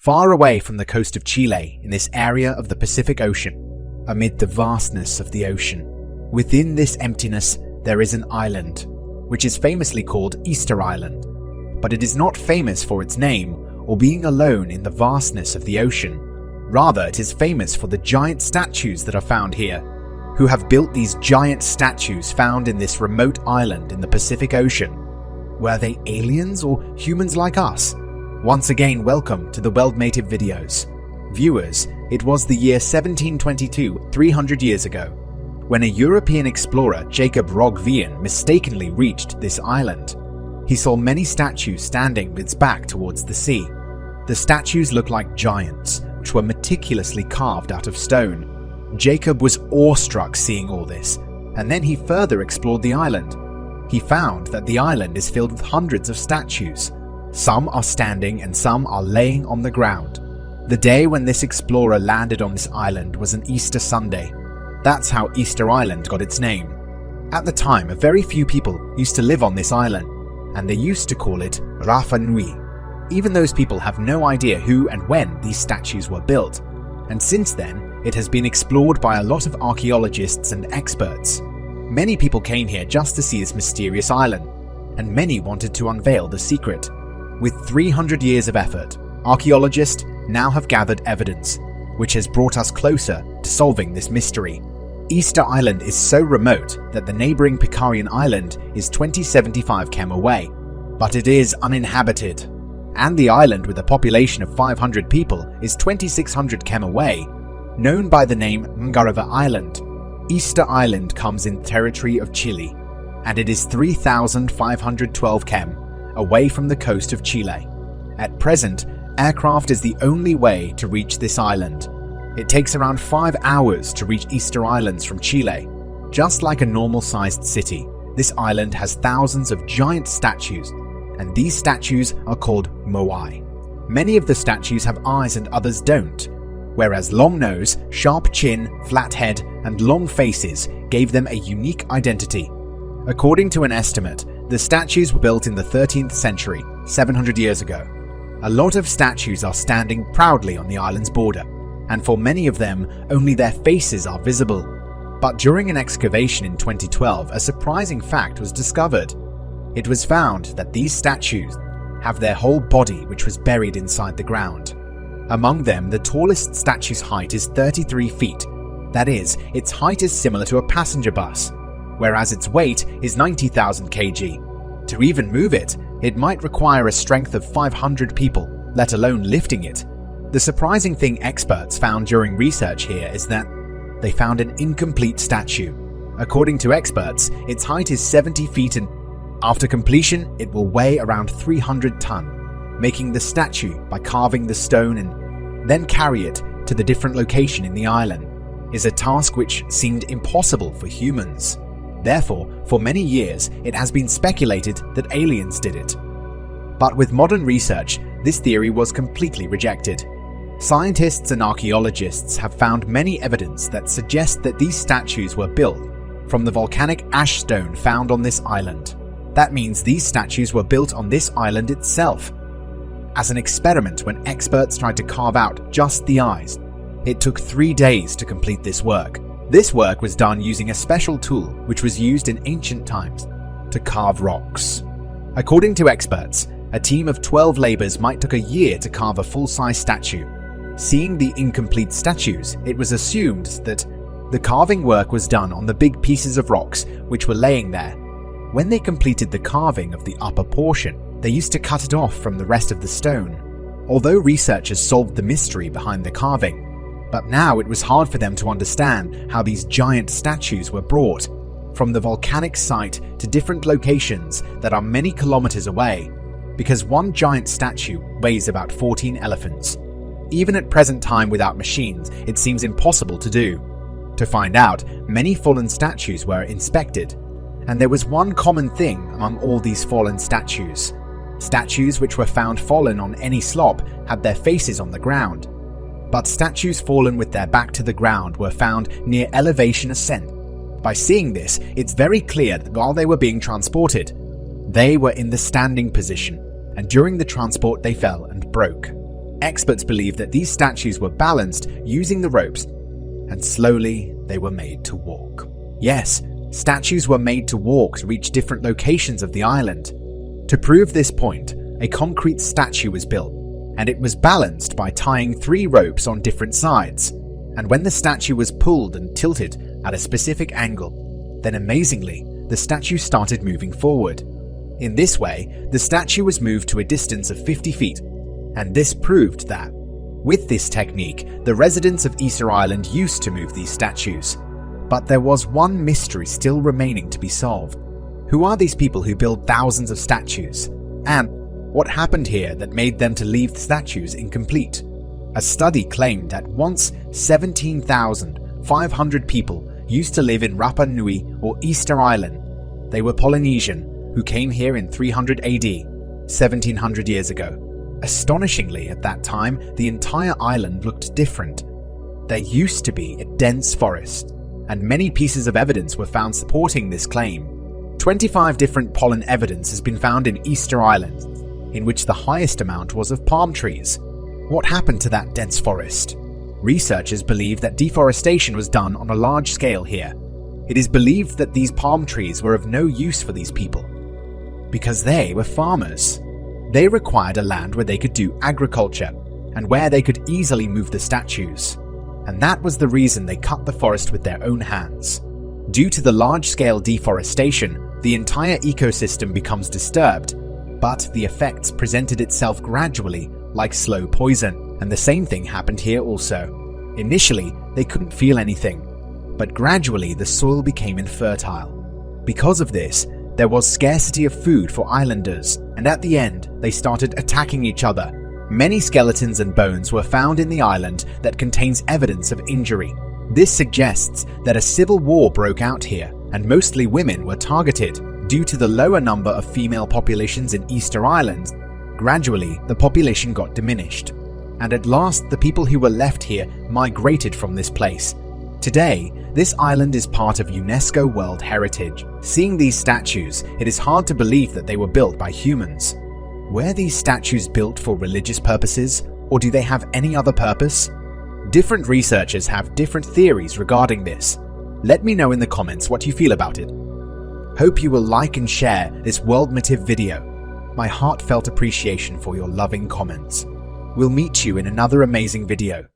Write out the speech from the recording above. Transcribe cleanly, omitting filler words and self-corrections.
far away from the coast of Chile in this area of the Pacific Ocean, amid the vastness of the ocean. Within this emptiness, there is an island, which is famously called Easter Island, but it is not famous for its name or being alone in the vastness of the ocean. Rather, it is famous for the giant statues that are found here. Who have built these giant statues found in this remote island in the Pacific Ocean? Were they aliens or humans like us? Once again, welcome to the WorldMative videos. Viewers, it was the year 1722, 300 years ago, when a European explorer, Jacob Rogvian, mistakenly reached this island. He saw many statues standing with its back towards the sea. The statues looked like giants, which were meticulously carved out of stone. Jacob was awestruck seeing all this, and then he further explored the island. He found that the island is filled with hundreds of statues. Some are standing and some are laying on the ground. The day when this explorer landed on this island was an Easter Sunday. That's how Easter Island got its name. At the time, a very few people used to live on this island, and they used to call it Rapa Nui. Even those people have no idea who and when these statues were built, and since then, it has been explored by a lot of archaeologists and experts. Many people came here just to see this mysterious island, and many wanted to unveil the secret. With 300 years of effort, archaeologists now have gathered evidence, which has brought us closer to solving this mystery. Easter Island is so remote that the neighboring Picarian Island is 2075 km away, but it is uninhabited. And the island, with a population of 500 people, is 2600 km away, known by the name Unravel Island. Easter Island comes in territory of Chile, and it is 3512 km away from the coast of Chile. At present, aircraft is the only way to reach this island. It takes around 5 hours to reach Easter Islands from Chile. Just like a normal-sized city, this island has thousands of giant statues, and these statues are called Moai. Many of the statues have eyes and others don't, whereas long nose, sharp chin, flat head, and long faces gave them a unique identity. According to an estimate, the statues were built in the 13th century, 700 years ago. A lot of statues are standing proudly on the island's border, and for many of them, only their faces are visible. But during an excavation in 2012, a surprising fact was discovered. It was found that these statues have their whole body which was buried inside the ground. Among them, the tallest statue's height is 33 feet. That is, its height is similar to a passenger bus, whereas its weight is 90,000 kg. To even move it, it might require a strength of 500 people, let alone lifting it. The surprising thing experts found during research here is that they found an incomplete statue. According to experts, its height is 70 feet and after completion, it will weigh around 300 ton. Making the statue by carving the stone and then carry it to the different location in the island is a task which seemed impossible for humans. Therefore, for many years, it has been speculated that aliens did it. But with modern research, this theory was completely rejected. Scientists and archaeologists have found many evidence that suggest that these statues were built from the volcanic ash stone found on this island. That means these statues were built on this island itself. As an experiment, when experts tried to carve out just the eyes, it took 3 days to complete this work. This work was done using a special tool which was used in ancient times to carve rocks. According to experts, a team of 12 laborers might take a year to carve a full-size statue. Seeing the incomplete statues, it was assumed that the carving work was done on the big pieces of rocks which were laying there. When they completed the carving of the upper portion, they used to cut it off from the rest of the stone. Although researchers solved the mystery behind the carving, but now it was hard for them to understand how these giant statues were brought from the volcanic site to different locations that are many kilometers away, because one giant statue weighs about 14 elephants. Even at present time without machines, it seems impossible to do. To find out, many fallen statues were inspected, and there was one common thing among all these fallen statues. Statues which were found fallen on any slope had their faces on the ground, but statues fallen with their back to the ground were found near elevation ascent. By seeing this, it's very clear that while they were being transported, they were in the standing position, and during the transport they fell and broke. Experts believe that these statues were balanced using the ropes, and slowly they were made to walk. Yes, statues were made to walk to reach different locations of the island. To prove this point, a concrete statue was built, and it was balanced by tying 3 ropes on different sides. And when the statue was pulled and tilted at a specific angle, then amazingly, the statue started moving forward. In this way, the statue was moved to a distance of 50 feet, and this proved that, with this technique, the residents of Easter Island used to move these statues. But there was one mystery still remaining to be solved. Who are these people who build thousands of statues? And what happened here that made them to leave the statues incomplete? A study claimed that once 17,500 people used to live in Rapa Nui or Easter Island. They were Polynesian, who came here in 300 AD, 1700 years ago. Astonishingly, at that time, the entire island looked different. There used to be a dense forest, and many pieces of evidence were found supporting this claim. 25 different pollen evidence has been found in Easter Island, in which the highest amount was of palm trees. What happened to that dense forest? Researchers believe that deforestation was done on a large scale here. It is believed that these palm trees were of no use for these people, because they were farmers. They required a land where they could do agriculture, and where they could easily move the statues. And that was the reason they cut the forest with their own hands. Due to the large-scale deforestation, the entire ecosystem becomes disturbed, but the effects presented itself gradually, like slow poison, and the same thing happened here also. Initially, they couldn't feel anything, but gradually the soil became infertile. Because of this, there was scarcity of food for islanders, and at the end, they started attacking each other. Many skeletons and bones were found in the island that contains evidence of injury. This suggests that a civil war broke out here, and mostly women were targeted. Due to the lower number of female populations in Easter Island, gradually the population got diminished, and at last the people who were left here migrated from this place. Today, this island is part of UNESCO World Heritage. Seeing these statues, it is hard to believe that they were built by humans. Were these statues built for religious purposes, or do they have any other purpose? Different researchers have different theories regarding this. Let me know in the comments what you feel about it. Hope you will like and share this WorldMative video. My heartfelt appreciation for your loving comments. We'll meet you in another amazing video.